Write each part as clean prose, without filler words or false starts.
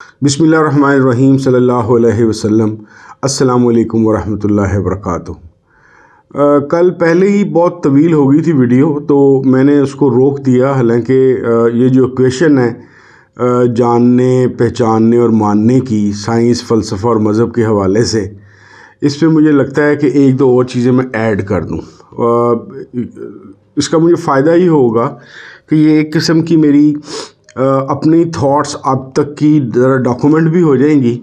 بسم اللہ الرحمن الرحیم صلی اللہ علیہ وسلم۔ السلام علیکم ورحمۃ اللہ وبرکاتہ۔ کل پہلے ہی بہت طویل ہو گئی تھی ویڈیو، تو میں نے اس کو روک دیا، حالانکہ یہ جو کویشچن ہے جاننے، پہچاننے اور ماننے کی، سائنس، فلسفہ اور مذہب کے حوالے سے، اس پہ مجھے لگتا ہے کہ ایک دو اور چیزیں میں ایڈ کر دوں۔ اس کا مجھے فائدہ ہی ہوگا کہ یہ ایک قسم کی میری اپنی تھاٹس اب تک کی ڈاکومنٹ بھی ہو جائیں گی،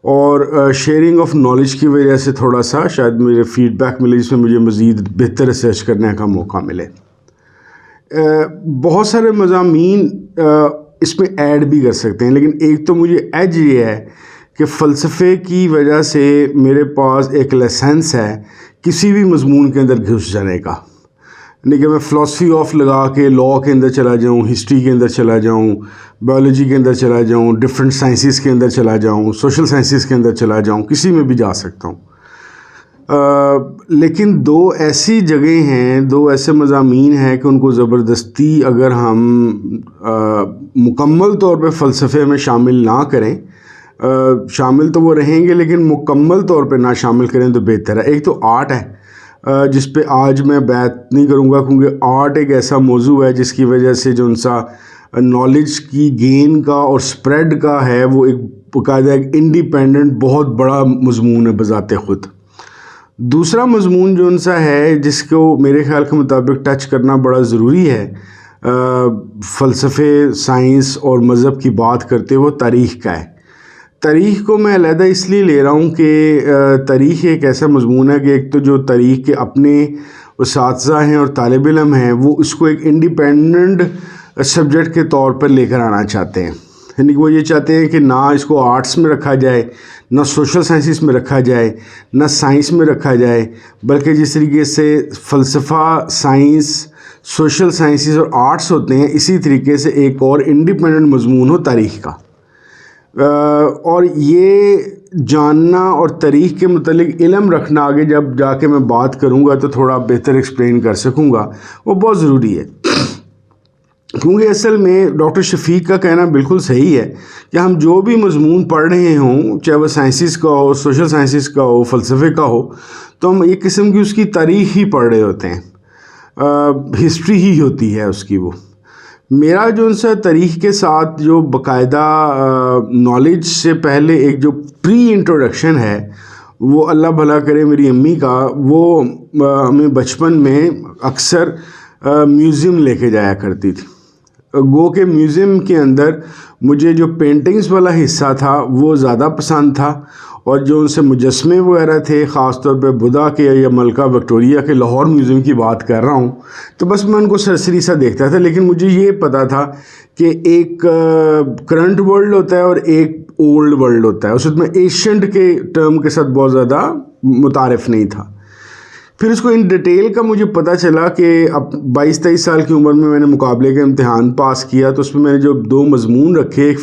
اور شیئرنگ آف نالج کی وجہ سے تھوڑا سا شاید مجھے فیڈ بیک ملے، جس میں مجھے مزید بہتر ریسرچ کرنے کا موقع ملے۔ بہت سارے مضامین اس میں ایڈ بھی کر سکتے ہیں، لیکن ایک تو مجھے ایج یہ ہے کہ فلسفے کی وجہ سے میرے پاس ایک لائسنس ہے کسی بھی مضمون کے اندر گھس جانے کا، نہیں کہ میں فلاسفی آف لگا کے لاء کے اندر چلا جاؤں، ہسٹری کے اندر چلا جاؤں، بایولوجی کے اندر چلا جاؤں، ڈفرینٹ سائنسز کے اندر چلا جاؤں، سوشل سائنسز کے اندر چلا جاؤں، کسی میں بھی جا سکتا ہوں۔ لیکن دو ایسی جگہیں ہیں، دو ایسے مضامین ہیں کہ ان کو زبردستی اگر ہم مکمل طور پہ فلسفے میں شامل نہ کریں، شامل تو وہ رہیں گے لیکن مکمل طور پہ نہ شامل کریں تو بہتر ہے۔ ایک تو آرٹ ہے، جس پہ آج میں بات نہیں کروں گا، کیونکہ آرٹ ایک ایسا موضوع ہے جس کی وجہ سے جو ان سا نالج کی گین کا اور سپریڈ کا ہے، وہ ایک باقاعدہ ایک انڈیپینڈنٹ بہت بڑا مضمون ہے بذات خود۔ دوسرا مضمون جو ان سا ہے، جس کو میرے خیال کے مطابق ٹچ کرنا بڑا ضروری ہے فلسفے، سائنس اور مذہب کی بات کرتے ہوئے، تاریخ کا ہے۔ تاریخ کو میں علیحدہ اس لیے لے رہا ہوں کہ تاریخ ایک ایسا مضمون ہے کہ ایک تو جو تاریخ کے اپنے اساتذہ ہیں اور طالب علم ہیں، وہ اس کو ایک انڈیپینڈنٹ سبجیکٹ کے طور پر لے کر آنا چاہتے ہیں، یعنی کہ وہ یہ چاہتے ہیں کہ نہ اس کو آرٹس میں رکھا جائے، نہ سوشل سائنسز میں رکھا جائے، نہ سائنس میں رکھا جائے، بلکہ جس طریقے سے فلسفہ، سائنس، سوشل سائنسز اور آرٹس ہوتے ہیں، اسی طریقے سے ایک اور انڈیپینڈنٹ مضمون ہو تاریخ کا۔ اور یہ جاننا اور تاریخ کے متعلق علم رکھنا، آگے جب جا کے میں بات کروں گا تو تھوڑا بہتر ایکسپلین کر سکوں گا، وہ بہت ضروری ہے۔ کیونکہ اصل میں ڈاکٹر شفیق کا کہنا بالکل صحیح ہے کہ ہم جو بھی مضمون پڑھ رہے ہوں، چاہے وہ سائنسز کا ہو، سوشل سائنسز کا ہو، فلسفے کا ہو، تو ہم ایک قسم کی اس کی تاریخ ہی پڑھ رہے ہوتے ہیں، ہسٹری ہی ہوتی ہے اس کی۔ وہ میرا جو ان سے تاریخ کے ساتھ جو باقاعدہ نالج سے پہلے ایک جو پری انٹروڈکشن ہے، وہ اللہ بھلا کرے میری امی کا، وہ ہمیں بچپن میں اکثر میوزیم لے کے جایا کرتی تھی۔ گو کہ میوزیم کے اندر مجھے جو پینٹنگز والا حصہ تھا وہ زیادہ پسند تھا، اور جو ان سے مجسمے وغیرہ تھے، خاص طور پہ بدھا کے یا ملکہ وکٹوریہ کے لاہور میوزیم کی بات کر رہا ہوں، تو بس میں ان کو سرسری سا دیکھتا تھا۔ لیکن مجھے یہ پتا تھا کہ ایک کرنٹ ورلڈ ہوتا ہے اور ایک اولڈ ورلڈ ہوتا ہے، اس میں ایشینٹ کے ٹرم کے ساتھ بہت زیادہ متعارف نہیں تھا۔ پھر اس کو ان ڈیٹیل کا مجھے پتہ چلا کہ اب 22-23 سال کی عمر میں نے مقابلے کا امتحان پاس کیا، تو اس میں نے جو دو مضمون رکھے، ایک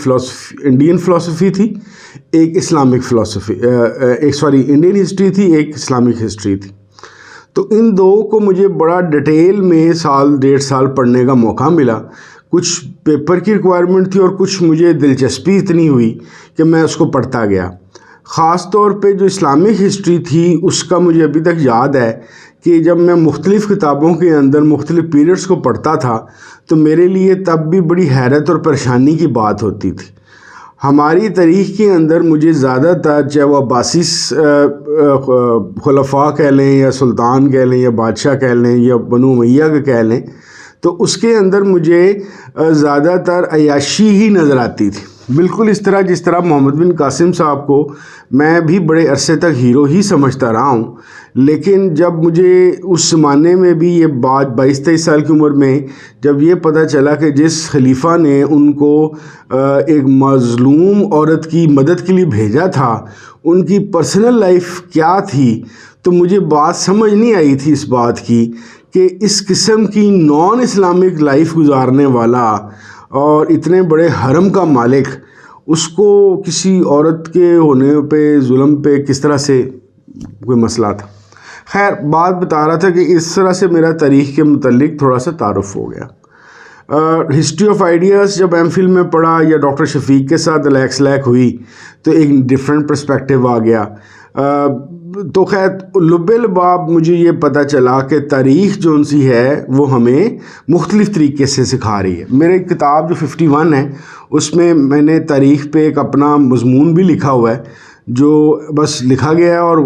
انڈین فلسفی تھی، ایک اسلامک فلسفی، انڈین ہسٹری تھی، ایک اسلامک ہسٹری تھی۔ تو ان دو کو مجھے بڑا ڈیٹیل میں سال 1.5 سال پڑھنے کا موقع ملا۔ کچھ پیپر کی ریکوائرمنٹ تھی اور کچھ مجھے دلچسپی اتنی ہوئی کہ میں اس کو پڑھتا گیا۔ خاص طور پہ جو اسلامک ہسٹری تھی، اس کا مجھے ابھی تک یاد ہے کہ جب میں مختلف کتابوں کے اندر مختلف پیریڈز کو پڑھتا تھا، تو میرے لیے تب بھی بڑی حیرت اور پریشانی کی بات ہوتی تھی۔ ہماری تاریخ کے اندر مجھے زیادہ تر، چاہے وہ عباسی خلفاء کہہ لیں یا سلطان کہہ لیں یا بادشاہ کہہ لیں یا بنو امیہ کا کہہ لیں، تو اس کے اندر مجھے زیادہ تر عیاشی ہی نظر آتی تھی، بالکل اس طرح جس طرح محمد بن قاسم صاحب کو میں بھی بڑے عرصے تک ہیرو ہی سمجھتا رہا ہوں۔ لیکن جب مجھے اس زمانے میں بھی یہ بات 22-23 سال کی عمر میں جب یہ پتہ چلا کہ جس خلیفہ نے ان کو ایک مظلوم عورت کی مدد کے لیے بھیجا تھا، ان کی پرسنل لائف کیا تھی، تو مجھے بات سمجھ نہیں آئی تھی اس بات کی کہ اس قسم کی نان اسلامک لائف گزارنے والا اور اتنے بڑے حرم کا مالک، اس کو کسی عورت کے ہونے پہ، ظلم پہ کس طرح سے کوئی مسئلہ تھا۔ خیر، بات بتا رہا تھا کہ اس طرح سے میرا تاریخ کے متعلق تھوڑا سا تعارف ہو گیا۔ ہسٹری آف آئیڈیاز جب ایم فل میں پڑھا یا ڈاکٹر شفیق کے ساتھ لیکس لیک ہوئی تو ایک ڈفرینٹ پرسپیکٹیو آ گیا. تو خیر لب لباب مجھے یہ پتہ چلا کہ تاریخ جو ان سی ہے وہ ہمیں مختلف طریقے سے سکھا رہی ہے. میرے کتاب جو 51 ہے اس میں میں نے تاریخ پہ ایک اپنا مضمون بھی لکھا ہوا ہے جو بس لکھا گیا ہے, اور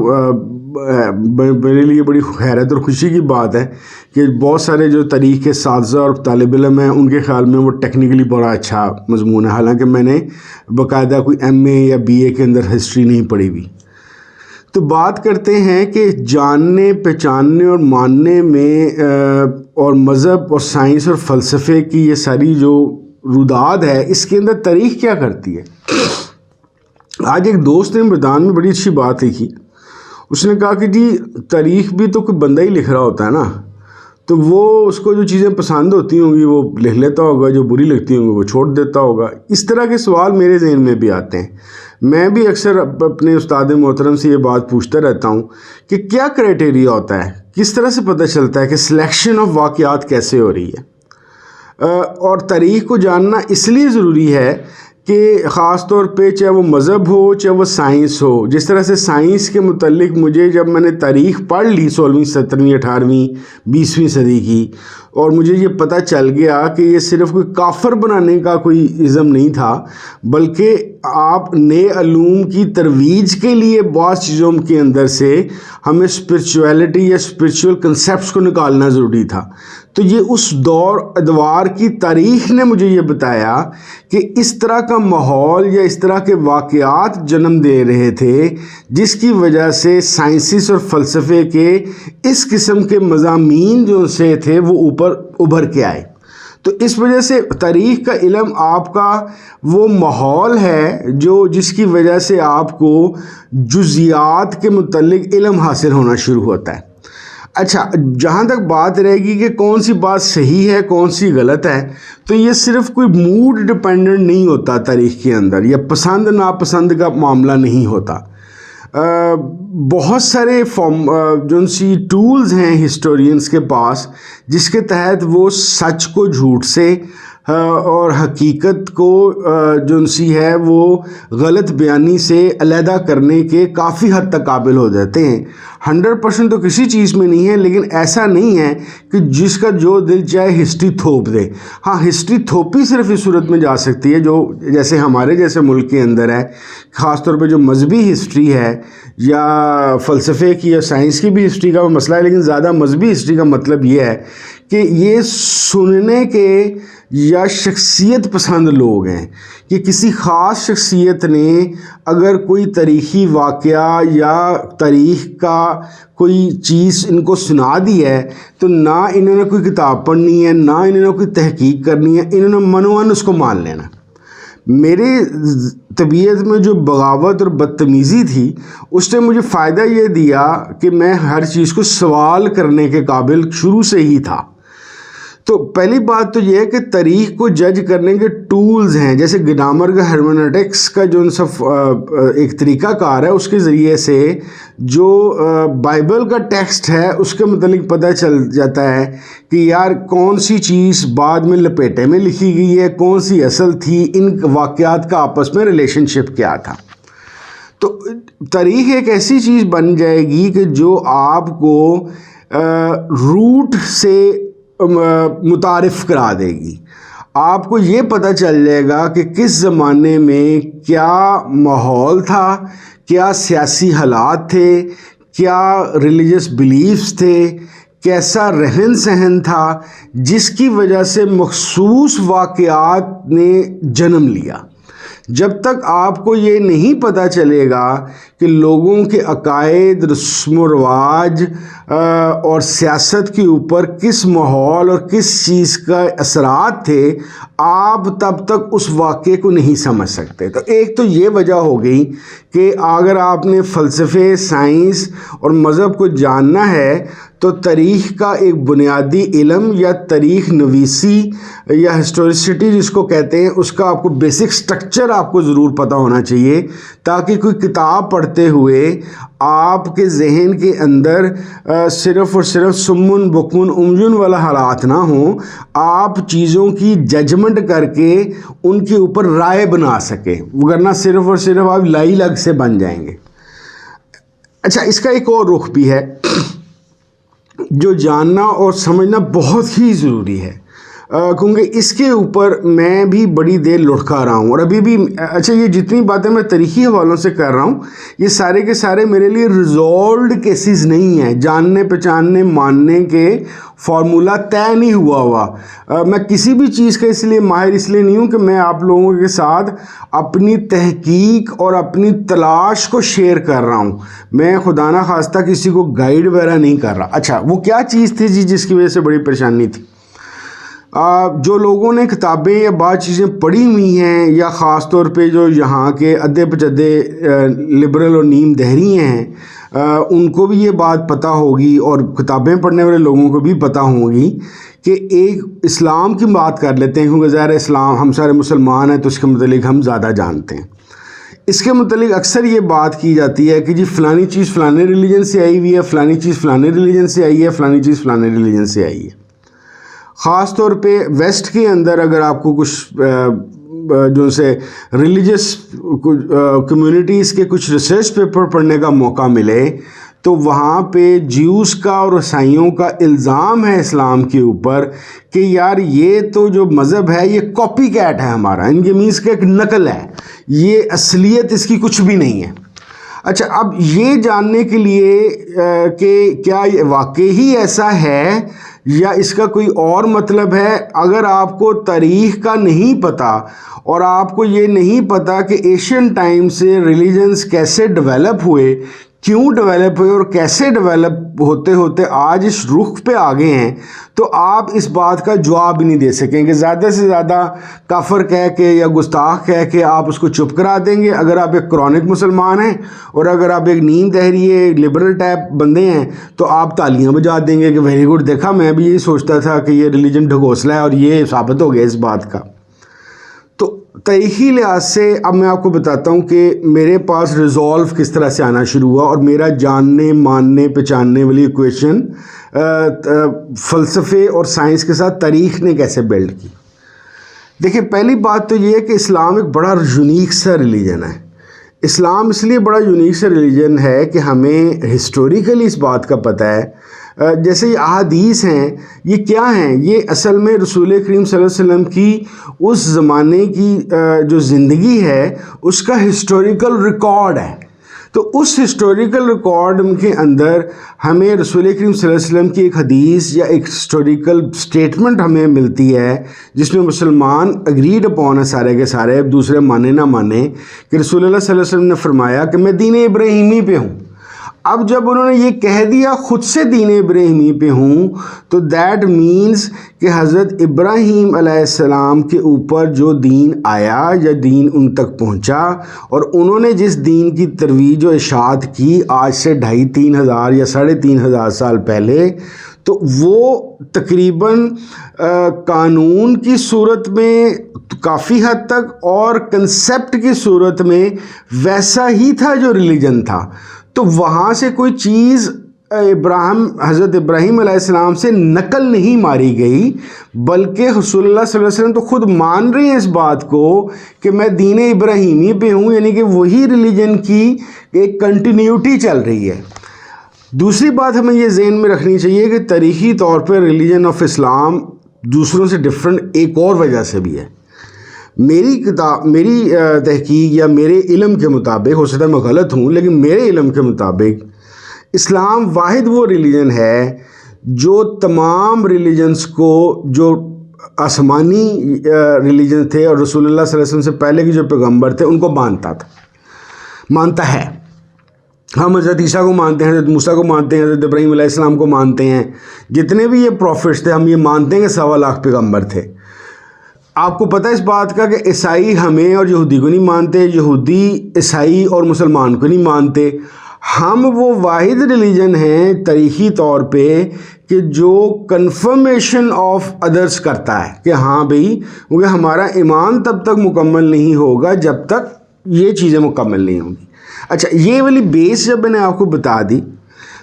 میرے لیے بڑی حیرت اور خوشی کی بات ہے کہ بہت سارے جو تاریخ کے اساتذہ اور طالب علم ہیں ان کے خیال میں وہ ٹیکنیکلی بڑا اچھا مضمون ہے, حالانکہ میں نے باقاعدہ کوئی ایم اے یا بی اے کے اندر ہسٹری نہیں پڑھی ہوئی. تو بات کرتے ہیں کہ جاننے پہچاننے اور ماننے میں اور مذہب اور سائنس اور فلسفے کی یہ ساری جو روداد ہے اس کے اندر تاریخ کیا کرتی ہے. آج ایک دوست نے میدان میں بڑی اچھی بات لکھی. اس نے کہا کہ جی تاریخ بھی تو کوئی بندہ ہی لکھ رہا ہوتا ہے نا, تو وہ اس کو جو چیزیں پسند ہوتی ہوں گی وہ لکھ لیتا ہوگا, جو بری لگتی ہوں گی وہ چھوڑ دیتا ہوگا. اس طرح کے سوال میرے ذہن میں بھی آتے ہیں. میں بھی اکثر اپنے استاد محترم سے یہ بات پوچھتا رہتا ہوں کہ کیا کرائٹیریا ہوتا ہے, کس طرح سے پتہ چلتا ہے کہ سلیکشن آف واقعات کیسے ہو رہی ہے. اور تاریخ کو جاننا اس لیے ضروری ہے کہ خاص طور پہ چاہے وہ مذہب ہو چاہے وہ سائنس ہو. جس طرح سے سائنس کے متعلق مجھے جب میں نے تاریخ پڑھ لی 16ویں 17ویں 18ویں 20ویں صدی کی, اور مجھے یہ پتہ چل گیا کہ یہ صرف کوئی کافر بنانے کا کوئی ازم نہیں تھا, بلکہ آپ نئے علوم کی ترویج کے لیے بعض چیزوں کے اندر سے ہمیں اسپرچویلٹی یا اسپرچول کنسیپٹس کو نکالنا ضروری تھا. تو یہ اس دور ادوار کی تاریخ نے مجھے یہ بتایا کہ اس طرح کا ماحول یا اس طرح کے واقعات جنم دے رہے تھے جس کی وجہ سے سائنسز اور فلسفے کے اس قسم کے مضامین جو سے تھے وہ اوپر ابھر کے آئے. تو اس وجہ سے تاریخ کا علم آپ کا وہ ماحول ہے جس کی وجہ سے آپ کو جزیات کے متعلق علم حاصل ہونا شروع ہوتا ہے. اچھا, جہاں تک بات رہے گی کہ کون سی بات صحیح ہے کون سی غلط ہے, تو یہ صرف کوئی موڈ ڈپینڈنٹ نہیں ہوتا تاریخ کے اندر, یا پسند ناپسند کا معاملہ نہیں ہوتا. بہت سارے جو سی ٹولز ہیں ہسٹورینز کے پاس جس کے تحت وہ سچ کو جھوٹ سے اور حقیقت کو جو سی ہے وہ غلط بیانی سے علیحدہ کرنے کے کافی حد تک قابل ہو جاتے ہیں. 100% تو کسی چیز میں نہیں ہے, لیکن ایسا نہیں ہے کہ جس کا جو دل چاہے ہسٹری تھوپ دے. ہاں, ہسٹری تھوپی صرف اس صورت میں جا سکتی ہے جو جیسے ہمارے جیسے ملک کے اندر ہے, خاص طور پہ جو مذہبی ہسٹری ہے یا فلسفے کی یا سائنس کی بھی ہسٹری کا مسئلہ ہے, لیکن زیادہ مذہبی ہسٹری کا مطلب یہ ہے کہ یہ سننے کے یا شخصیت پسند لوگ ہیں کہ کسی خاص شخصیت نے اگر کوئی تاریخی واقعہ یا تاریخ کا کوئی چیز ان کو سنا دی ہے تو نہ انہوں نے کوئی کتاب پڑھنی ہے نہ انہوں نے کوئی تحقیق کرنی ہے, انہوں نے منوان اس کو مان لینا. میری طبیعت میں جو بغاوت اور بدتمیزی تھی اس نے مجھے فائدہ یہ دیا کہ میں ہر چیز کو سوال کرنے کے قابل شروع سے ہی تھا. تو پہلی بات تو یہ ہے کہ تاریخ کو جج کرنے کے ٹولز ہیں, جیسے گرامر کا ہرمنیٹکس کا جو ایک طریقہ کار ہے, اس کے ذریعے سے جو بائبل کا ٹیکسٹ ہے اس کے متعلق پتہ چل جاتا ہے کہ یار کون سی چیز بعد میں لپیٹے میں لکھی گئی ہے, کون سی اصل تھی, ان واقعات کا آپس میں ریلیشن شپ کیا تھا. تو تاریخ ایک ایسی چیز بن جائے گی کہ جو آپ کو روٹ سے متعارف کرا دے گی. آپ کو یہ پتہ چل جائے گا کہ کس زمانے میں کیا ماحول تھا, کیا سیاسی حالات تھے, کیا ریلیجس بلیفز تھے, کیسا رہن سہن تھا جس کی وجہ سے مخصوص واقعات نے جنم لیا. جب تک آپ کو یہ نہیں پتہ چلے گا کہ لوگوں کے عقائد, رسم و رواج اور سیاست کے اوپر کس ماحول اور کس چیز کا اثرات تھے, آپ تب تک اس واقعے کو نہیں سمجھ سکتے. تو ایک تو یہ وجہ ہو گئی کہ اگر آپ نے فلسفے, سائنس اور مذہب کو جاننا ہے تو تاریخ کا ایک بنیادی علم یا تاریخ نویسی یا ہسٹوریسٹی جس کو کہتے ہیں اس کا آپ کو بیسک سٹرکچر آپ کو ضرور پتہ ہونا چاہیے، تاکہ کوئی کتاب پڑھتے ہوئے آپ کے ذہن کے اندر صرف اور صرف سمن بکمن امجن والا حالات نہ ہوں، آپ چیزوں کی ججمنٹ کر کے ان کے اوپر رائے بنا سکیں، ورنہ صرف اور صرف آپ لائی لگ سے بن جائیں گے۔ اچھا، اس کا ایک اور رخ بھی ہے جو جاننا اور سمجھنا بہت ہی ضروری ہے، کیونکہ اس کے اوپر میں بھی بڑی دیر لڑکا رہا ہوں، اور ابھی بھی اچھا یہ جتنی باتیں میں تاریخی حوالوں سے کر رہا ہوں یہ سارے کے سارے میرے لیے ریزالوڈ کیسز نہیں ہیں، جاننے پہچاننے ماننے کے فارمولہ طے نہیں ہوا۔ میں کسی بھی چیز کا اس لیے ماہر اس لیے نہیں ہوں کہ میں آپ لوگوں کے ساتھ اپنی تحقیق اور اپنی تلاش کو شیئر کر رہا ہوں، میں خدا نہ خواستہ کسی کو گائیڈ وغیرہ نہیں کر رہا۔ اچھا، وہ کیا چیز تھی جس کی وجہ سے بڑی پریشانی تھی؟ جو لوگوں نے کتابیں یا بعض چیزیں پڑھی ہوئی ہیں، یا خاص طور پہ جو یہاں کے ادھے پچدے لبرل اور نیم دہری ہیں، ان کو بھی یہ بات پتہ ہوگی، اور کتابیں پڑھنے والے لوگوں کو بھی پتہ ہوگی کہ ایک اسلام کی بات کر لیتے ہیں، کیونکہ ظاہر اسلام ہم سارے مسلمان ہیں تو اس کے متعلق ہم زیادہ جانتے ہیں۔ اس کے متعلق اکثر یہ بات کی جاتی ہے کہ جی فلانی چیز فلانے ریلیجن سے آئی ہوئی ہے، فلانی چیز فلانے ریلیجن سے آئی ہے، فلانی چیز فلانے ریلیجن سے آئی ہے۔ خاص طور پہ ویسٹ کے اندر اگر آپ کو کچھ جو سے ریلیجس کمیونٹیز کے کچھ ریسرچ پیپر پڑھنے کا موقع ملے تو وہاں پہ جیوز کا اور عیسائیوں کا الزام ہے اسلام کے اوپر کہ یار یہ تو جو مذہب ہے یہ کاپی کیٹ ہے ہمارا، ان کے مینس کہ ایک نقل ہے، یہ اصلیت اس کی کچھ بھی نہیں ہے۔ اچھا، اب یہ جاننے کے لیے کہ کیا یہ واقعی ایسا ہے یا اس کا کوئی اور مطلب ہے، اگر آپ کو تاریخ کا نہیں پتہ اور آپ کو یہ نہیں پتہ کہ ایشین ٹائم سے ریلیجنز کیسے ڈیولپ ہوئے، کیوں ڈیولپ ہوئے، اور کیسے ڈیولپ ہوتے ہوتے آج اس رخ پہ آ گئے ہیں، تو آپ اس بات کا جواب بھی نہیں دے سکیں گے۔ زیادہ سے زیادہ کافر کہہ کے یا گستاخ کہہ کے آپ اس کو چپ کرا دیں گے اگر آپ ایک کرونک مسلمان ہیں، اور اگر آپ ایک نیم دہریے لبرل ٹائپ بندے ہیں تو آپ تالیاں بجا دیں گے کہ ویری گڈ، دیکھا میں بھی یہی سوچتا تھا کہ یہ ریلیجن ڈھکوسلہ ہے اور یہ ثابت ہو گیا اس بات کا۔ تو تاریخی لحاظ سے اب میں آپ کو بتاتا ہوں کہ میرے پاس ریزولو کس طرح سے آنا شروع ہوا، اور میرا جاننے ماننے پہچاننے والی ایکویشن فلسفے اور سائنس کے ساتھ تاریخ نے کیسے بلڈ کی۔ دیکھیں، پہلی بات تو یہ ہے کہ اسلام ایک بڑا یونیک سا ریلیجن ہے۔ اسلام اس لیے بڑا یونیک سا ریلیجن ہے کہ ہمیں ہسٹوریکلی اس بات کا پتہ ہے، جیسے یہ احادیث ہیں، یہ کیا ہیں؟ یہ اصل میں رسول کریم صلی اللہ علیہ وسلم کی اس زمانے کی جو زندگی ہے اس کا ہسٹوریکل ریکارڈ ہے۔ تو اس ہسٹوریکل ریکارڈ کے اندر ہمیں رسول کریم صلی اللہ علیہ وسلم کی ایک حدیث یا ایک ہسٹوریکل سٹیٹمنٹ ہمیں ملتی ہے جس میں مسلمان اگریڈ اپون ہے سارے کے سارے، دوسرے مانے نہ مانے، کہ رسول اللہ صلی اللہ علیہ وسلم نے فرمایا کہ میں دین ابراہیمی پہ ہوں۔ اب جب انہوں نے یہ کہہ دیا خود سے دین ابراہیمی پہ ہوں، تو دیٹ مینز کہ حضرت ابراہیم علیہ السلام کے اوپر جو دین آیا یا دین ان تک پہنچا، اور انہوں نے جس دین کی ترویج و اشاعت کی آج سے 2500-3000 یا 3500 سال پہلے، تو وہ تقریباً قانون کی صورت میں کافی حد تک اور کنسیپٹ کی صورت میں ویسا ہی تھا جو ریلیجن تھا۔ تو وہاں سے کوئی چیز حضرت ابراہیم علیہ السلام سے نقل نہیں ماری گئی، بلکہ رسول اللہ صلی اللہ علیہ وسلم تو خود مان رہے ہیں اس بات کو کہ میں دین ابراہیمی پہ ہوں، یعنی کہ وہی ریلیجن کی ایک کنٹینیوٹی چل رہی ہے۔ دوسری بات ہمیں یہ ذہن میں رکھنی چاہیے کہ تاریخی طور پہ ریلیجن آف اسلام دوسروں سے ڈفرینٹ ایک اور وجہ سے بھی ہے۔ میری تحقیق یا میرے علم کے مطابق، ہو سکتا ہے میں غلط ہوں، لیکن میرے علم کے مطابق اسلام واحد وہ ریلیجن ہے جو تمام ریلیجنز کو، جو آسمانی ریلیجن تھے اور رسول اللہ صلی اللہ علیہ وسلم سے پہلے کے جو پیغمبر تھے ان کو مانتا ہے۔ ہم حضرت عیسیٰ کو مانتے ہیں، حضرت موسیٰ کو مانتے ہیں، حضرت ابراہیم علیہ السلام کو مانتے ہیں، جتنے بھی یہ پروفٹس تھے ہم یہ مانتے ہیں کہ 1.25 لاکھ پیغمبر تھے۔ آپ کو پتہ ہے اس بات کا کہ عیسائی ہمیں اور یہودی کو نہیں مانتے، یہودی عیسائی اور مسلمان کو نہیں مانتے، ہم وہ واحد ریلیجن ہیں تاریخی طور پہ کہ جو کنفرمیشن آف ادرس کرتا ہے کہ ہاں بھئی، کیونکہ ہمارا ایمان تب تک مکمل نہیں ہوگا جب تک یہ چیزیں مکمل نہیں ہوں گی۔ اچھا، یہ والی بیس جب میں نے آپ کو بتا دی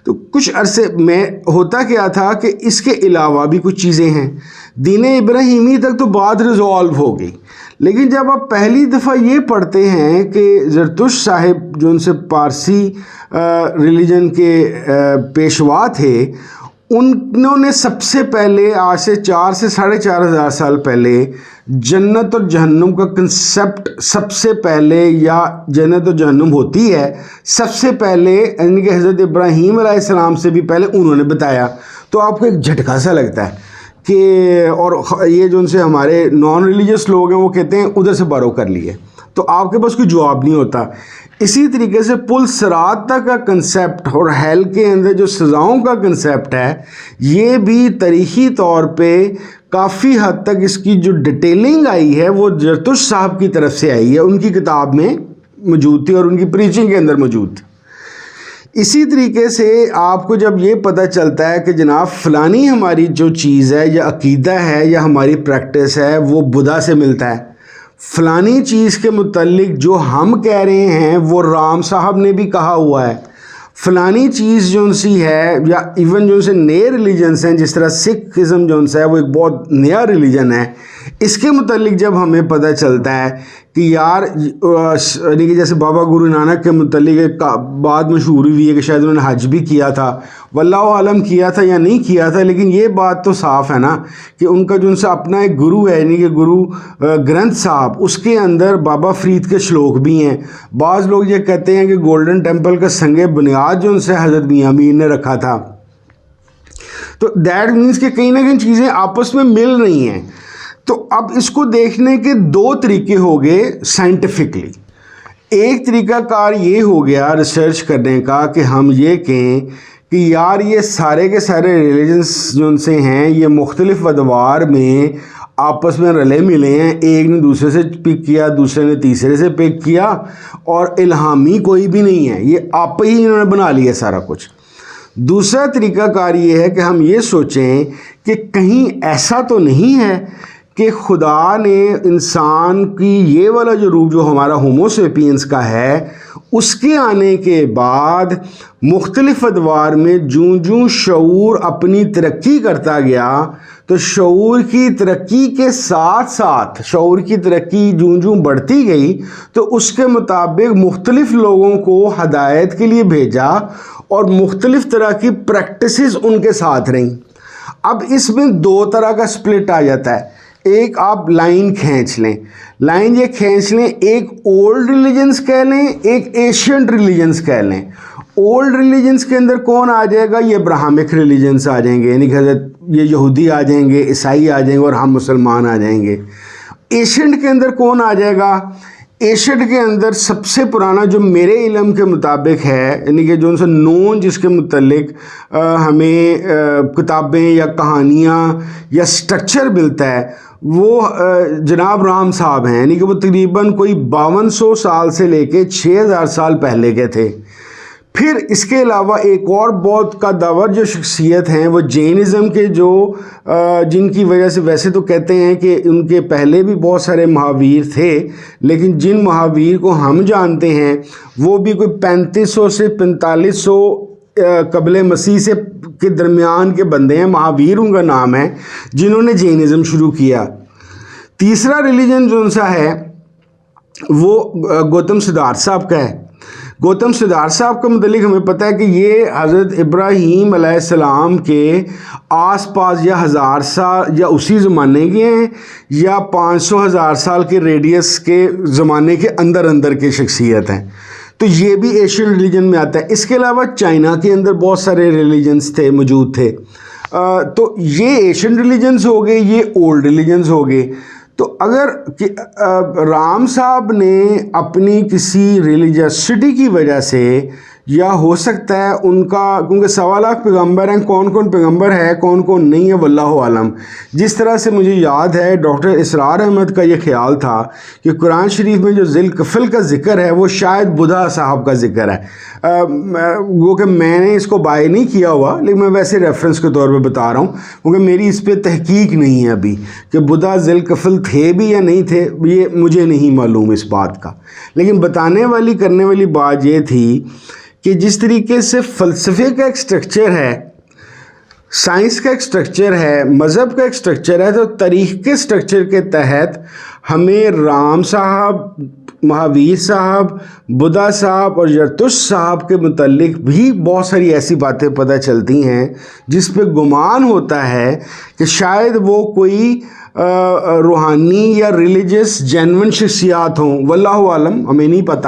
تو کچھ عرصے میں ہوتا کیا تھا کہ اس کے علاوہ بھی کچھ چیزیں ہیں۔ دین ابراہیمی تک تو بات ریزولو ہو گئی، لیکن جب آپ پہلی دفعہ یہ پڑھتے ہیں کہ زرتشت صاحب جو ان سے پارسی ریلیجن کے پیشوا تھے، انہوں نے سب سے پہلے آج سے 4 سے 4,500 سال پہلے جنت اور جہنم کا کنسیپٹ سب سے پہلے، یا جنت اور جہنم ہوتی ہے سب سے پہلے، یعنی کہ حضرت ابراہیم علیہ السلام سے بھی پہلے انہوں نے بتایا۔ تو آپ کو ایک جھٹکا سا لگتا ہے کہ، اور یہ جو ان سے ہمارے نان ریلیجس لوگ ہیں وہ کہتے ہیں ادھر سے بارو کر لیے، تو آپ کے پاس کوئی جواب نہیں ہوتا۔ اسی طریقے سے پل صراط تک کا کنسیپٹ اور ہیل کے اندر جو سزاؤں کا کنسیپٹ ہے، یہ بھی تاریخی طور پہ کافی حد تک اس کی جو ڈیٹیلنگ آئی ہے وہ زرتشت صاحب کی طرف سے آئی ہے، ان کی کتاب میں موجود تھی اور ان کی پریچنگ کے اندر موجود تھی۔ اسی طریقے سے آپ کو جب یہ پتہ چلتا ہے کہ جناب فلانی ہماری جو چیز ہے یا عقیدہ ہے یا ہماری پریکٹس ہے وہ بدھا سے ملتا ہے، فلانی چیز کے متعلق جو ہم کہہ رہے ہیں وہ رام صاحب نے بھی کہا ہوا ہے، فلانی چیز جو ان سی ہے، یا ایون جو ان سے نئے ریلیجنس ہیں جس طرح سکھ ازم جو ان سے ہے وہ ایک بہت نیا ریلیجن ہے، اس کے متعلق جب ہمیں پتہ چلتا ہے کہ یار، یعنی کہ جیسے بابا گرو نانک کے متعلق ایک بات مشہور ہوئی ہے کہ شاید انہوں نے حج بھی کیا تھا، واللہ عالم کیا تھا یا نہیں کیا تھا، لیکن یہ بات تو صاف ہے نا کہ ان کا جو ان سے اپنا ایک گرو ہے، یعنی کہ گرو گرنتھ صاحب، اس کے اندر بابا فرید کے شلوک بھی ہیں۔ بعض لوگ یہ کہتے ہیں کہ گولڈن ٹیمپل کا سنگ بنیاد جو ان سے حضرت میاں امین نے رکھا تھا، تو دیٹ مینس کہ کہیں نہ کہیں چیزیں آپس میں مل رہی ہیں۔ تو اب اس کو دیکھنے کے 2 طریقے ہو گئے سائنٹیفکلی۔ ایک طریقہ کار یہ ہو گیا ریسرچ کرنے کا کہ ہم یہ کہیں کہ یار یہ سارے کے سارے ریلیجنس جو ان سے ہیں یہ مختلف ادوار میں آپس میں رلے ملے ہیں، ایک نے دوسرے سے پک کیا، دوسرے نے تیسرے سے پک کیا، اور الہامی کوئی بھی نہیں ہے، یہ آپ ہی انہوں نے بنا لیا سارا کچھ۔ دوسرا طریقہ کار یہ ہے کہ ہم یہ سوچیں کہ کہیں ایسا تو نہیں ہے کہ خدا نے انسان کی یہ والا جو روپ جو ہمارا ہومو سیپینس کا ہے، اس کے آنے کے بعد مختلف ادوار میں جوں شعور اپنی ترقی کرتا گیا، تو شعور کی ترقی کے ساتھ ساتھ شعور کی ترقی جوں بڑھتی گئی تو اس کے مطابق مختلف لوگوں کو ہدایت کے لیے بھیجا اور مختلف طرح کی پریکٹسز ان کے ساتھ رہیں۔ اب اس میں 2 طرح کا سپلٹ آ جاتا ہے۔ ایک آپ لائن کھینچ لیں، لائن یہ کھینچ لیں، ایک اولڈ ریلیجنس کہہ لیں، ایک ایشینٹ ریلیجنس کہہ لیں۔ اولڈ ریلیجنس کے اندر کون آ جائے گا؟ یہ ابراہمک ریلیجنس آ جائیں گے، یعنی کہ حضرت یہ یہودی آ جائیں گے، عیسائی آ جائیں گے اور ہم مسلمان آ جائیں گے۔ ایشینٹ کے اندر کون آ جائے گا؟ ایشینٹ کے اندر سب سے پرانا جو میرے علم کے مطابق ہے، یعنی کہ جو ان سے نون جس کے متعلق ہمیں کتابیں یا کہانیاں یا سٹرکچر ملتا ہے، وہ جناب رام صاحب ہیں، یعنی کہ وہ تقریباً کوئی 5200 سال سے لے کے 6000 سال پہلے کے تھے۔ پھر اس کے علاوہ ایک اور بہت کا دور جو شخصیت ہیں وہ جینزم کے، جو جن کی وجہ سے ویسے تو کہتے ہیں کہ ان کے پہلے بھی بہت سارے مہاویر تھے، لیکن جن مہاویر کو ہم جانتے ہیں وہ بھی کوئی 3500 سے 4500 قبل مسیح سے کے درمیان کے بندے ہیں، مہاویر ان کا نام ہے، جنہوں نے جینزم شروع کیا۔ تیسرا ریلیجن جو ان سا ہے وہ گوتم سدھارتھ صاحب کا ہے۔ گوتم سدھارتھ صاحب کے متعلق ہمیں پتہ ہے کہ یہ حضرت ابراہیم علیہ السلام کے آس پاس یا 1000 سال یا اسی زمانے کے ہیں، یا 500,000 سال کے ریڈیس کے زمانے کے اندر کے شخصیت ہیں، تو یہ بھی ایشین ریلیجن میں آتا ہے۔ اس کے علاوہ چائنا کے اندر بہت سارے ریلیجنس موجود تھے، تو یہ ایشین ریلیجنس ہو گئے، یہ اولڈ ریلیجنس ہو گئے۔ تو اگر رام صاحب نے اپنی کسی ریلیجسٹی کی وجہ سے یا ہو سکتا ہے ان کا، کیونکہ 1.25 لاکھ پیغمبر ہیں، کون کون پیغمبر ہے کون کون نہیں ہے واللہ عالم. جس طرح سے مجھے یاد ہے ڈاکٹر اسرار احمد کا یہ خیال تھا کہ قرآن شریف میں جو ذی الکفل کا ذکر ہے وہ شاید بدھا صاحب کا ذکر ہے. وہ کہ میں نے اس کو بائی نہیں کیا ہوا، لیکن میں ویسے ریفرنس کے طور پہ بتا رہا ہوں، کیونکہ میری اس پہ تحقیق نہیں ہے ابھی کہ بدھا ذی الکفل تھے بھی یا نہیں تھے، یہ مجھے نہیں معلوم اس بات کا. لیکن بتانے والی کرنے والی بات یہ تھی کہ جس طریقے سے فلسفے کا ایک سٹرکچر ہے، سائنس کا ایک سٹرکچر ہے، مذہب کا ایک سٹرکچر ہے، تو تاریخ کے سٹرکچر کے تحت ہمیں رام صاحب، مہاویر صاحب، بدھا صاحب اور زرتشت صاحب کے متعلق بھی بہت ساری ایسی باتیں پتہ چلتی ہیں جس پہ گمان ہوتا ہے کہ شاید وہ کوئی روحانی یا ریلیجس جینون شخصیات ہوں. واللہ عالم، ہمیں نہیں پتہ،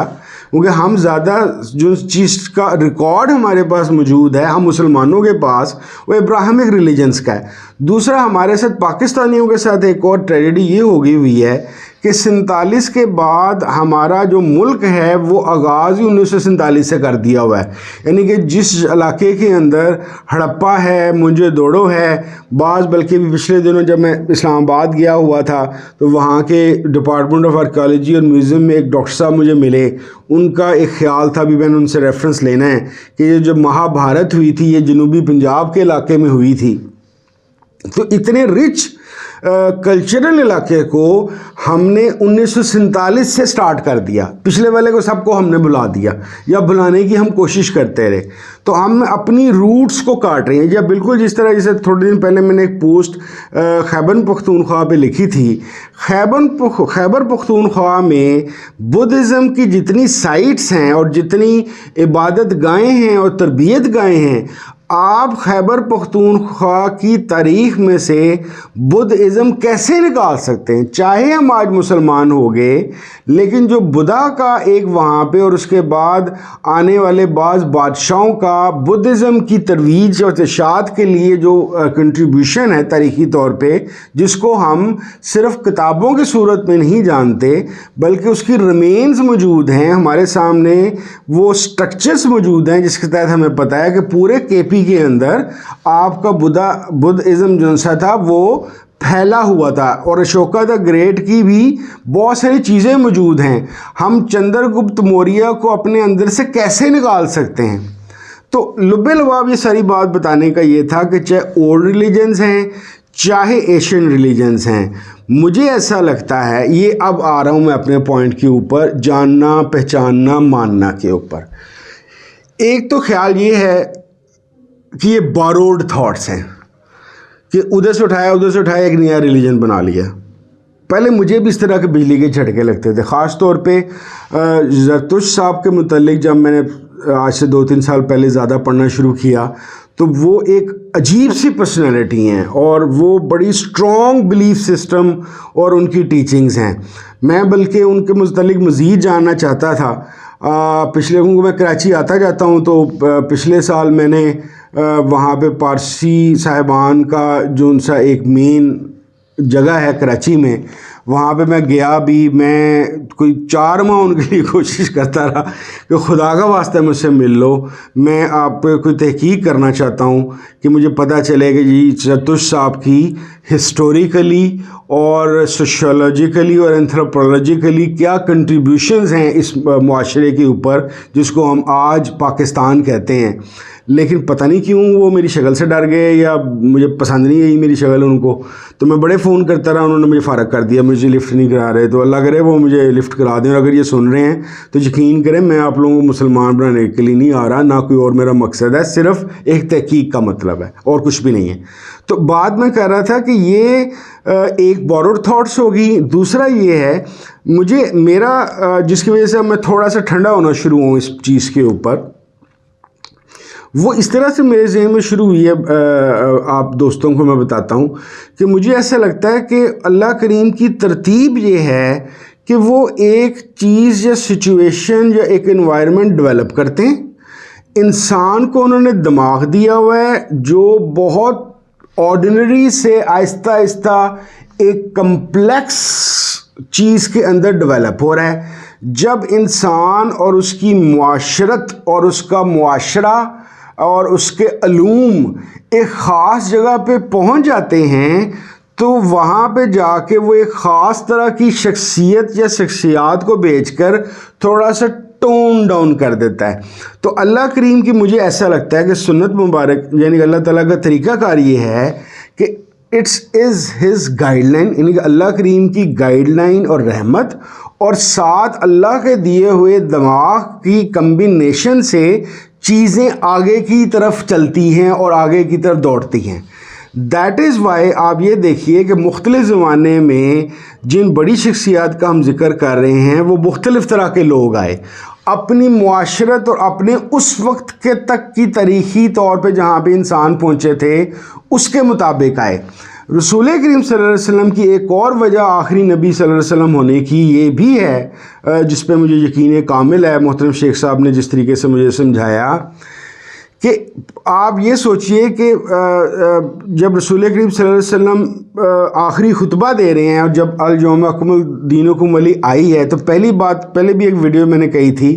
کیونکہ ہم زیادہ جو چیز کا ریکارڈ ہمارے پاس موجود ہے ہم مسلمانوں کے پاس وہ ابراہمک ریلیجنس کا ہے. دوسرا ہمارے ساتھ پاکستانیوں کے ساتھ ایک اور ٹریجڈی یہ ہو گئی ہوئی ہے کہ 47 کے بعد ہمارا جو ملک ہے وہ آغاز ہی 1947 سے کر دیا ہوا ہے. یعنی کہ جس علاقے کے اندر ہڑپا ہے، منجو دوڑو ہے، بعض بلکہ بھی پچھلے دنوں جب میں اسلام آباد گیا ہوا تھا تو وہاں کے ڈپارٹمنٹ آف آرکیالوجی اور میوزیم میں ایک ڈاکٹر صاحب مجھے ملے. ان کا ایک خیال تھا، بھی میں نے ان سے ریفرنس لینا ہے، کہ یہ جو مہا بھارت ہوئی تھی یہ جنوبی پنجاب کے علاقے میں ہوئی تھی. تو اتنے رچ کلچرل علاقے کو ہم نے 1947 سے سٹارٹ کر دیا، پچھلے والے کو سب کو ہم نے بلا دیا یا بلانے کی ہم کوشش کرتے رہے. تو ہم اپنی روٹس کو کاٹ رہے ہیں. یا بالکل جس طرح جیسے تھوڑے دن پہلے میں نے ایک پوسٹ خیبر پختونخوا پہ لکھی تھی، خیبر پختونخوا میں بدھزم کی جتنی سائٹس ہیں اور جتنی عبادت گاہیں ہیں اور تربیت گاہیں ہیں، آپ خیبر پختونخوا کی تاریخ میں سے بدھ ازم کیسے نکال سکتے ہیں؟ چاہے ہم آج مسلمان ہو گئے، لیکن جو بدھا کا ایک وہاں پہ اور اس کے بعد آنے والے بعض بادشاہوں کا بدھ ازم کی ترویج اور اشاعت کے لیے جو کنٹریبیوشن ہے تاریخی طور پہ، جس کو ہم صرف کتابوں کی صورت میں نہیں جانتے بلکہ اس کی ریمینز موجود ہیں ہمارے سامنے، وہ سٹرکچرز موجود ہیں جس کے تحت ہمیں پتہ ہے کہ پورے کے پی کے اندر آپ کا بدھ ازم جو سا تھا وہ پھیلا ہوا تھا. اور اشوکا دا گریٹ کی بھی بہت ساری چیزیں موجود ہیں. ہم چندر گپت موریہ کو اپنے اندر سے کیسے نکال سکتے ہیں؟ تو لب لباب یہ ساری بات بتانے کا یہ تھا کہ چاہے اولڈ ریلیجنز ہیں چاہے ایشین ریلیجنز ہیں، مجھے ایسا لگتا ہے، یہ اب آ رہا ہوں میں اپنے پوائنٹ کے اوپر، جاننا پہچاننا ماننا کے اوپر. ایک تو خیال یہ ہے کہ یہ باروڈ تھاٹس ہیں کہ ادھر سے اٹھایا ایک نیا ریلیجن بنا لیا. پہلے مجھے بھی اس طرح کے بجلی کے جھٹکے لگتے تھے، خاص طور پہ زرتشت صاحب کے متعلق جب میں نے آج سے 2-3 سال پہلے زیادہ پڑھنا شروع کیا تو وہ ایک عجیب سی پرسنالٹی ہیں اور وہ بڑی اسٹرانگ بلیف سسٹم اور ان کی ٹیچنگز ہیں. میں بلکہ ان کے متعلق مزید جاننا چاہتا تھا. پچھلے میں کراچی آتا جاتا ہوں تو پچھلے سال میں نے وہاں پہ پارسی صاحبان کا جو ان سا ایک مین جگہ ہے کراچی میں، وہاں پہ میں گیا بھی. میں کوئی 4 ماہ ان کے لیے کوشش کرتا رہا کہ خدا کا واسطہ مجھ سے مل لو، میں آپ پہ کوئی تحقیق کرنا چاہتا ہوں کہ مجھے پتہ چلے کہ جی زرتشت صاحب کی ہسٹوریکلی اور سوشیولوجیکلی اور اینتھروپولوجیکلی کیا کنٹریبیوشنز ہیں اس معاشرے کے اوپر جس کو ہم آج پاکستان کہتے ہیں. لیکن پتہ نہیں کیوں وہ میری شکل سے ڈر گئے یا مجھے پسند نہیں آئی میری شکل ان کو. تو میں بڑے فون کرتا رہا، انہوں نے مجھے فارغ کر دیا، مجھے لفٹ نہیں کرا رہے. تو اللہ کرے وہ مجھے لفٹ کرا دیں. اور اگر یہ سن رہے ہیں تو یقین کریں میں آپ لوگوں کو مسلمان بنانے کے لیے نہیں آ رہا، نہ کوئی اور میرا مقصد ہے، صرف ایک تحقیق کا مطلب ہے اور کچھ بھی نہیں ہے. تو بات میں کہہ رہا تھا کہ یہ ایک بوروڈ تھاٹس ہوگی. دوسرا یہ ہے مجھے میرا جس کی وجہ سے میں تھوڑا سا ٹھنڈا ہونا شروع ہوں اس چیز کے اوپر، وہ اس طرح سے میرے ذہن میں شروع ہوئی ہے. آپ دوستوں کو میں بتاتا ہوں کہ مجھے ایسا لگتا ہے کہ اللہ کریم کی ترتیب یہ ہے کہ وہ ایک چیز یا سچویشن یا ایک انوائرمنٹ ڈیولپ کرتے ہیں. انسان کو انہوں نے دماغ دیا ہوا ہے جو بہت آرڈینری سے آہستہ آہستہ ایک کمپلیکس چیز کے اندر ڈیولپ ہو رہا ہے. جب انسان اور اس کی معاشرت اور اس کا معاشرہ اور اس کے علوم ایک خاص جگہ پہ پہنچ جاتے ہیں تو وہاں پہ جا کے وہ ایک خاص طرح کی شخصیت یا شخصیات کو بیچ کر تھوڑا سا ٹون ڈاؤن کر دیتا ہے۔ تو اللہ کریم کی مجھے ایسا لگتا ہے کہ سنت مبارک یعنی کہ اللہ تعالیٰ کا طریقہ کار یہ ہے کہ it's is his guideline, یعنی کہ اللہ کریم کی گائیڈ لائن اور رحمت اور ساتھ اللہ کے دیے ہوئے دماغ کی کمبینیشن سے چیزیں آگے کی طرف چلتی ہیں اور آگے کی طرف دوڑتی ہیں۔ دیٹ از وائی آپ یہ دیکھیے کہ مختلف زمانے میں جن بڑی شخصیات کا ہم ذکر کر رہے ہیں وہ مختلف طرح کے لوگ آئے، اپنی معاشرت اور اپنے اس وقت کے تک کی تاریخی طور پہ جہاں پہ انسان پہنچے تھے اس کے مطابق آئے۔ رسول کریم صلی اللہ علیہ وسلم کی ایک اور وجہ آخری نبی صلی اللہ علیہ وسلم ہونے کی یہ بھی ہے، جس پہ مجھے یقین کامل ہے محترم شیخ صاحب نے جس طریقے سے مجھے سمجھایا، کہ آپ یہ سوچئے کہ جب رسول کریم صلی اللہ علیہ وسلم آخری خطبہ دے رہے ہیں اور جب الیوم اکملت دینکم والی آئی ہے تو پہلے بھی ایک ویڈیو میں نے کہی تھی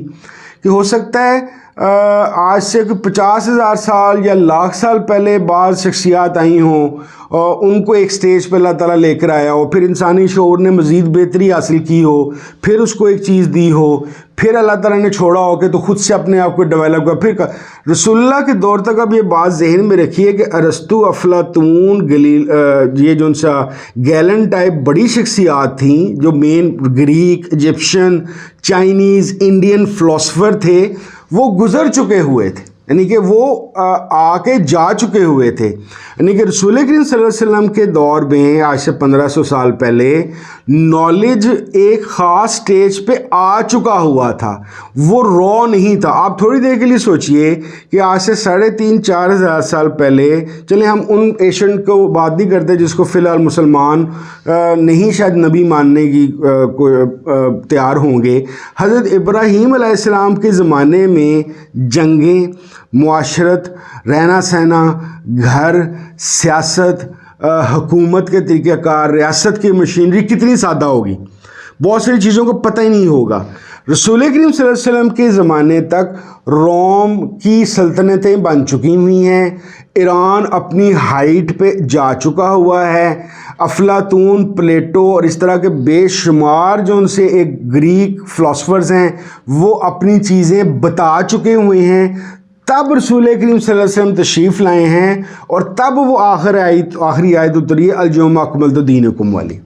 کہ ہو سکتا ہے آج سے 50,000 سال یا لاکھ سال پہلے بعض شخصیات آئی ہوں اور ان کو ایک سٹیج پہ اللہ تعالیٰ لے کر آیا ہو، پھر انسانی شعور نے مزید بہتری حاصل کی ہو، پھر اس کو ایک چیز دی ہو، پھر اللہ تعالیٰ نے چھوڑا ہو کہ تو خود سے اپنے آپ کو ڈیولپ کر پھر رسول اللہ کے دور تک اب یہ بات ذہن میں رکھیے کہ ارسطو، افلاطون، یہ جو ان سا گیلن ٹائپ بڑی شخصیات تھیں جو مین Greek, Egyptian, Chinese, Indian philosopher تھے، وہ گزر چکے ہوئے تھے، یعنی کہ وہ آ کے جا چکے ہوئے تھے۔ یعنی کہ رسول کریم صلی اللہ علیہ وسلم کے دور میں آج سے 1500 سال پہلے نالج ایک خاص سٹیج پہ آ چکا ہوا تھا، وہ رو نہیں تھا۔ آپ تھوڑی دیر کے لیے سوچئے کہ آج سے 3,500-4 ہزار سال پہلے، چلیں ہم ان ایشنٹ کو بات نہیں کرتے جس کو فی الحال مسلمان نہیں شاید نبی ماننے کی تیار ہوں گے، حضرت ابراہیم علیہ السلام کے زمانے میں جنگیں، معاشرت، رہنا سہنا، گھر، سیاست، حکومت کے طریقہ کار، ریاست کی مشینری کتنی سادہ ہوگی، بہت ساری چیزوں کو پتہ ہی نہیں ہوگا۔ رسول کریم صلی اللہ علیہ وسلم کے زمانے تک روم کی سلطنتیں بن چکی ہوئی ہیں، ایران اپنی ہائٹ پہ جا چکا ہوا ہے، افلاطون، پلیٹو اور اس طرح کے بے شمار جو ان سے ایک گریک فلاسفرز ہیں وہ اپنی چیزیں بتا چکے ہوئے ہیں۔ تب رسول کریم صلی اللہ علیہ وسلم تشریف لائے ہیں اور تب وہ آخری آیت اتری ہے الیوم اکملت دینکم والی۔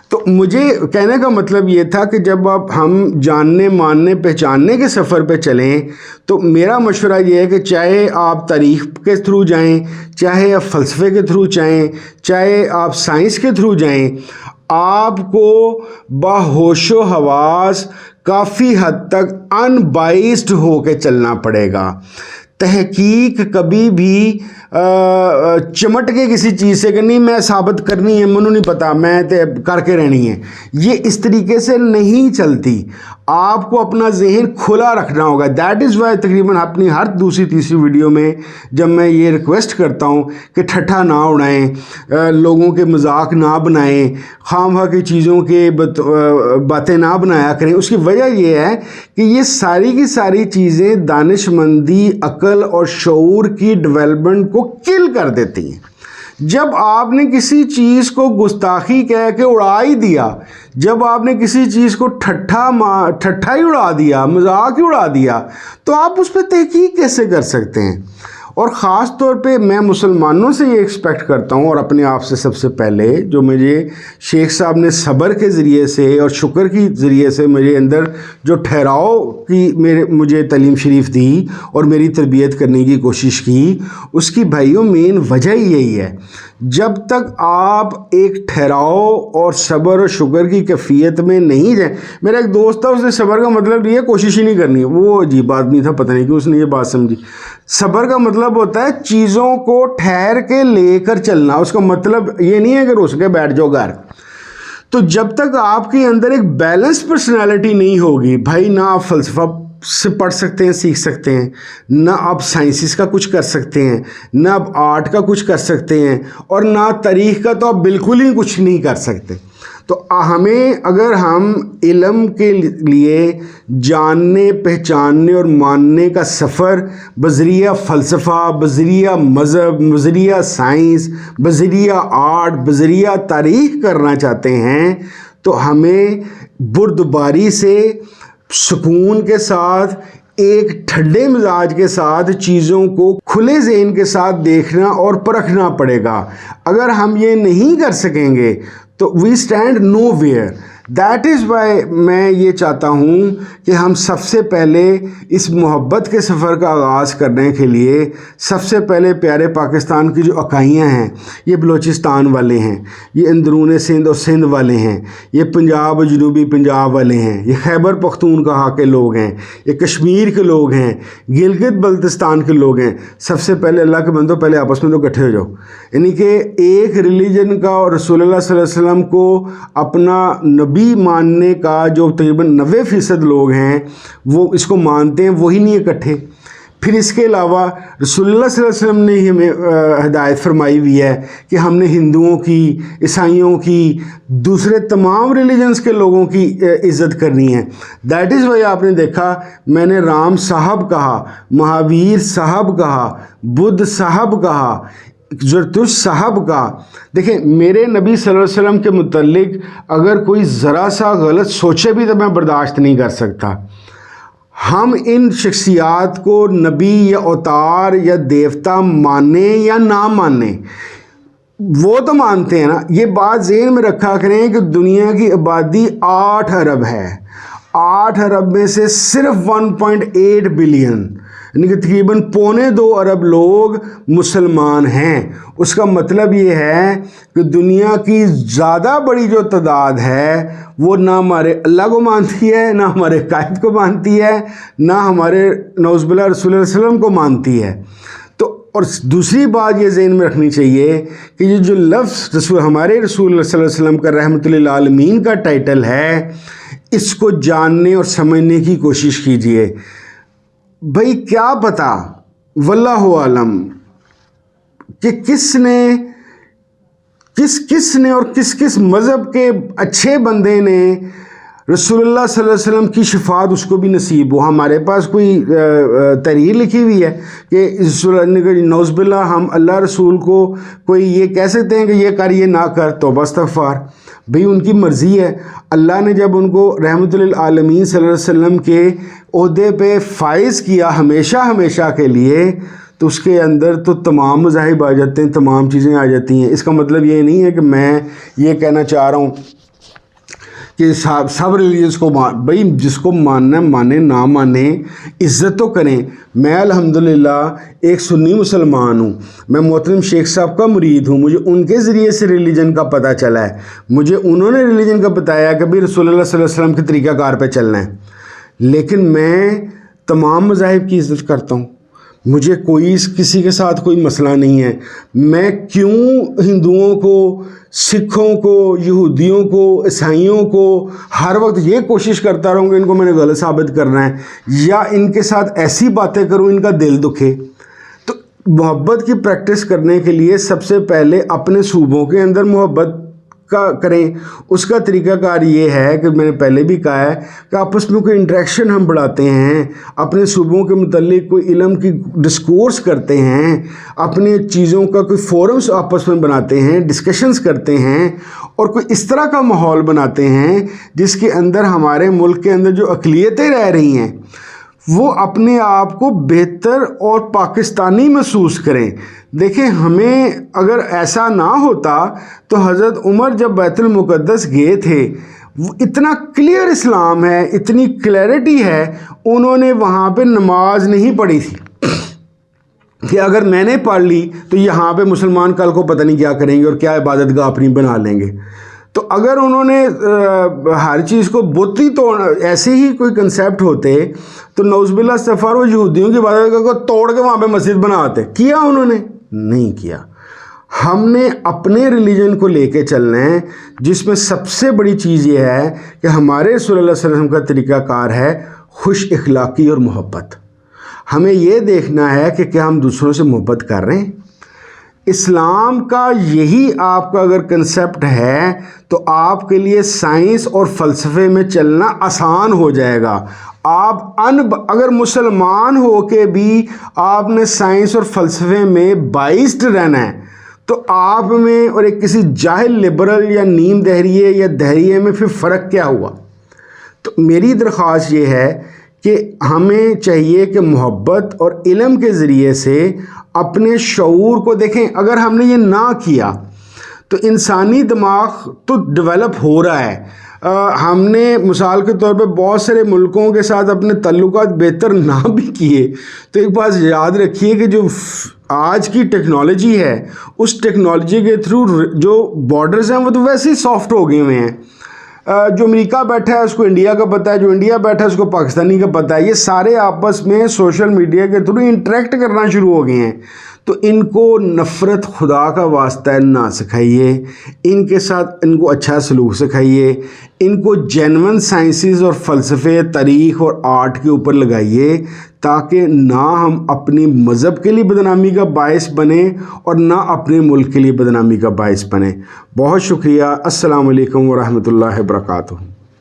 تو مجھے کہنے کا مطلب یہ تھا کہ جب اب ہم جاننے، ماننے، پہچاننے کے سفر پہ چلیں تو میرا مشورہ یہ ہے کہ چاہے آپ تاریخ کے تھرو جائیں، چاہے آپ فلسفے کے تھرو جائیں، چاہے آپ سائنس کے تھرو جائیں، آپ کو باہوش و حواس کافی حد تک ان بائسڈ ہو کے چلنا پڑے گا۔ تحقیق کبھی بھی چمٹ کے کسی چیز سے کہ نہیں میں ثابت کرنی ہے، منو نہیں پتا میں کر کے رہنی ہے، یہ اس طریقے سے نہیں چلتی۔ آپ کو اپنا ذہن کھلا رکھنا ہوگا۔ دیٹ از وائی تقریباً اپنی ہر دوسری تیسری ویڈیو میں جب میں یہ ریکویسٹ کرتا ہوں کہ ٹھٹھا نہ اڑائیں، لوگوں کے مذاق نہ بنائیں، خواہ مخواہ کی چیزوں کے باتیں نہ بنایا کریں، اس کی وجہ یہ ہے کہ یہ ساری کی ساری چیزیں دانش مندی، عقل اور شعور کی ڈیولپمنٹ کو کل کر دیتی ہیں۔ جب آپ نے کسی چیز کو گستاخی کہہ کے اڑا ہی دیا، جب آپ نے کسی چیز کو ٹھٹھا ہی اڑا دیا، مذاق ہی اڑا دیا، تو آپ اس پہ تحقیق کیسے کر سکتے ہیں؟ اور خاص طور پہ میں مسلمانوں سے یہ ایکسپیکٹ کرتا ہوں، اور اپنے آپ سے سب سے پہلے، جو مجھے شیخ صاحب نے صبر کے ذریعے سے اور شکر کی ذریعے سے میرے اندر جو ٹھہراؤ کی مجھے تعلیم شریف دی اور میری تربیت کرنے کی کوشش کی، اس کی بھائیوں مین وجہ ہی یہی ہے۔ جب تک آپ ایک ٹھہراؤ اور صبر اور شکر کی کیفیت میں نہیں جائیں، میرا ایک دوست تھا، اس نے صبر کا مطلب یہ کوشش ہی نہیں کرنی، وہ عجیب آدمی تھا، پتہ نہیں کہ اس نے یہ بات سمجھی۔ صبر کا مطلب ہوتا ہے چیزوں کو ٹھہر کے لے کر چلنا، اس کا مطلب یہ نہیں ہے کہ رس کے بیٹھ جاؤ گھر۔ تو جب تک آپ کے اندر ایک بیلنس پرسنالٹی نہیں ہوگی بھائی، نہ آپ فلسفہ سے پڑھ سکتے ہیں، سیکھ سکتے ہیں، نہ آپ سائنسز کا کچھ کر سکتے ہیں، نہ آپ آرٹ کا کچھ کر سکتے ہیں، اور نہ تاریخ کا تو آپ بالکل ہی کچھ نہیں کر سکتے۔ تو ہمیں اگر ہم علم کے لیے جاننے پہچاننے اور ماننے کا سفر بذریعہ فلسفہ، بذریعہ مذہب، بذریعہ سائنس، بذریعہ آرٹ، بذریعہ تاریخ کرنا چاہتے ہیں تو ہمیں بردباری سے، سکون کے ساتھ، ایک ٹھنڈے مزاج کے ساتھ چیزوں کو کھلے ذہن کے ساتھ دیکھنا اور پرکھنا پڑے گا۔ اگر ہم یہ نہیں کر سکیں گے تو we stand nowhere. That is why میں یہ چاہتا ہوں کہ ہم سب سے پہلے اس محبت کے سفر کا آغاز کرنے کے لیے سب سے پہلے پیارے پاکستان کی جو اکائیاں ہیں، یہ بلوچستان والے ہیں، یہ اندرون سندھ اور سندھ والے ہیں، یہ پنجاب اور جنوبی پنجاب والے ہیں، یہ خیبر پختونخوا کے لوگ ہیں، یہ کشمیر کے لوگ ہیں، گلگت بلتستان کے لوگ ہیں، سب سے پہلے اللہ کے بندو پہلے آپس میں تو اکٹھے ہو جاؤ۔ یعنی کہ ایک ریلیجن کا اور رسول اللہ صلی اللہ علیہ وسلم کو اپنا نبی ماننے کا جو تقریباً 90% لوگ ہیں وہ اس کو مانتے ہیں، وہی نہیں اکٹھے۔ پھر اس کے علاوہ رسول اللہ صلی اللہ علیہ وسلم نے ہی ہمیں ہدایت فرمائی ہوئی ہے کہ ہم نے ہندوؤں کی، عیسائیوں کی، دوسرے تمام ریلیجنز کے لوگوں کی عزت کرنی ہے۔ دیٹ از وائی آپ نے دیکھا میں نے رام صاحب کہا، مہاویر صاحب کہا، بدھ صاحب کہا، زرتشت صاحب کا۔ دیکھیں میرے نبی صلی اللہ علیہ وسلم کے متعلق اگر کوئی ذرا سا غلط سوچے بھی تو میں برداشت نہیں کر سکتا۔ ہم ان شخصیات کو نبی یا اوتار یا دیوتا مانیں یا نہ مانیں، وہ تو مانتے ہیں نا۔ یہ بات ذہن میں رکھا کریں کہ دنیا کی آبادی 8 ارب ہے، 8 ارب میں سے صرف 1.8 بلین یعنی کہ تقریباً 1.25 ارب لوگ مسلمان ہیں۔ اس کا مطلب یہ ہے کہ دنیا کی زیادہ بڑی جو تعداد ہے وہ نہ ہمارے اللہ کو مانتی ہے، نہ ہمارے قائد کو مانتی ہے، نہ ہمارے نعوذ باللہ رسول اللہ علیہ وسلم کو مانتی ہے۔ تو اور دوسری بات یہ ذہن میں رکھنی چاہیے کہ یہ جو لفظ ہمارے رسول اللہ صلی اللہ علیہ وسلم کا رحمۃ للعالمین کا ٹائٹل ہے، اس کو جاننے اور سمجھنے کی کوشش کیجئے۔ بھئی کیا پتہ، واللہ عالم، کہ کس نے اور کس مذہب کے اچھے بندے نے رسول اللہ صلی اللہ علیہ وسلم کی شفاعت اس کو بھی نصیب ہو۔ ہمارے پاس کوئی تحریر لکھی ہوئی ہے کہ نعوذ باللہ ہم اللہ رسول کو کوئی یہ کہہ سکتے ہیں کہ یہ کر یہ نہ کر، توبہ استغفار؟ بھئی ان کی مرضی ہے۔ اللہ نے جب ان کو رحمۃ للعالمین صلی اللہ علیہ وسلم کے عہدے پہ فائز کیا ہمیشہ کے لیے، تو اس کے اندر تو تمام مذاہب آ جاتے ہیں، تمام چیزیں آ جاتی ہیں۔ اس کا مطلب یہ نہیں ہے کہ میں یہ کہنا چاہ رہا ہوں کہ سب ریلیجنس کو بھئی جس کو ماننا مانے، نہ مانے، عزت تو کریں۔ میں الحمدللہ ایک سنی مسلمان ہوں، میں محترم شیخ صاحب کا مرید ہوں، مجھے ان کے ذریعے سے ریلیجن کا پتہ چلا ہے، مجھے انہوں نے ریلیجن کا بتایا کہ بھئی رسول اللہ صلی اللہ علیہ وسلم کے طریقہ کار پہ چلنا ہے۔ لیکن میں تمام مذاہب کی عزت کرتا ہوں، مجھے کسی کے ساتھ کوئی مسئلہ نہیں ہے۔ میں کیوں ہندوؤں کو، سکھوں کو، یہودیوں کو، عیسائیوں کو ہر وقت یہ کوشش کرتا رہوں کہ ان کو میں نے غلط ثابت کرنا ہے، یا ان کے ساتھ ایسی باتیں کروں ان کا دل دکھے؟ تو محبت کی پریکٹس کرنے کے لیے سب سے پہلے اپنے صوبوں کے اندر محبت کا کریں۔ اس کا طریقہ کار یہ ہے کہ میں نے پہلے بھی کہا ہے کہ آپس میں کوئی انٹریکشن ہم بڑھاتے ہیں، اپنے صوبوں کے متعلق کوئی علم کی ڈسکورس کرتے ہیں، اپنے چیزوں کا کوئی فورمز آپس میں بناتے ہیں، ڈسکشنز کرتے ہیں، اور کوئی اس طرح کا ماحول بناتے ہیں جس کے اندر ہمارے ملک کے اندر جو اقلیتیں رہ رہی ہیں وہ اپنے آپ کو بہتر اور پاکستانی محسوس کریں۔ دیکھیں ہمیں اگر ایسا نہ ہوتا تو حضرت عمر جب بیت المقدس گئے تھے، وہ اتنا کلیئر اسلام ہے، اتنی کلیئرٹی ہے، انہوں نے وہاں پہ نماز نہیں پڑھی تھی کہ اگر میں نے پڑھ لی تو یہاں پہ مسلمان کل کو پتہ نہیں کیا کریں گے اور کیا عبادت گاہ اپنی بنا لیں گے۔ تو اگر انہوں نے ہر چیز کو بتی توڑ ایسے ہی کوئی کنسیپٹ ہوتے تو نعوذ باللہ استغفار و یہودیوں کی عبادت گاہ کو توڑ کے وہاں پہ مسجد بناتے، کیا انہوں نے؟ نہیں کیا۔ ہم نے اپنے ریلیجن کو لے کے چلنا ہے، جس میں سب سے بڑی چیز یہ ہے کہ ہمارے رسول اللہ صلی اللہ علیہ وسلم کا طریقہ کار ہے خوش اخلاقی اور محبت۔ ہمیں یہ دیکھنا ہے کہ کیا ہم دوسروں سے محبت کر رہے ہیں۔ اسلام کا یہی آپ کا اگر کنسیپٹ ہے تو آپ کے لیے سائنس اور فلسفے میں چلنا آسان ہو جائے گا. آپ اگر مسلمان ہو کے بھی آپ نے سائنس اور فلسفے میں بائسڈ رہنا ہے تو آپ میں اور ایک کسی جاہل لبرل یا نیم دہریے یا دہریے میں پھر فرق کیا ہوا؟ تو میری درخواست یہ ہے کہ ہمیں چاہیے کہ محبت اور علم کے ذریعے سے اپنے شعور کو دیکھیں. اگر ہم نے یہ نہ کیا تو انسانی دماغ تو ڈیولپ ہو رہا ہے. ہم نے مثال کے طور پہ بہت سارے ملکوں کے ساتھ اپنے تعلقات بہتر نہ بھی کیے تو ایک بات یاد رکھیے کہ جو آج کی ٹیکنالوجی ہے اس ٹیکنالوجی کے تھرو جو بارڈرز ہیں وہ تو ویسے ہی سافٹ ہو گئے ہوئے ہیں. جو امریکہ بیٹھا ہے اس کو انڈیا کا پتہ ہے, جو انڈیا بیٹھا ہے اس کو پاکستانی کا پتہ ہے. یہ سارے آپس میں سوشل میڈیا کے تھرو انٹریکٹ کرنا شروع ہو گئے ہیں. تو ان کو نفرت خدا کا واسطہ نہ سکھائیے, ان کے ساتھ ان کو اچھا سلوک سکھائیے, ان کو جینون سائنسز اور فلسفے, تاریخ اور آرٹ کے اوپر لگائیے تاکہ نہ ہم اپنی مذہب کے لیے بدنامی کا باعث بنیں اور نہ اپنے ملک کے لیے بدنامی کا باعث بنیں. بہت شکریہ. السلام علیکم ورحمۃ اللہ وبرکاتہ.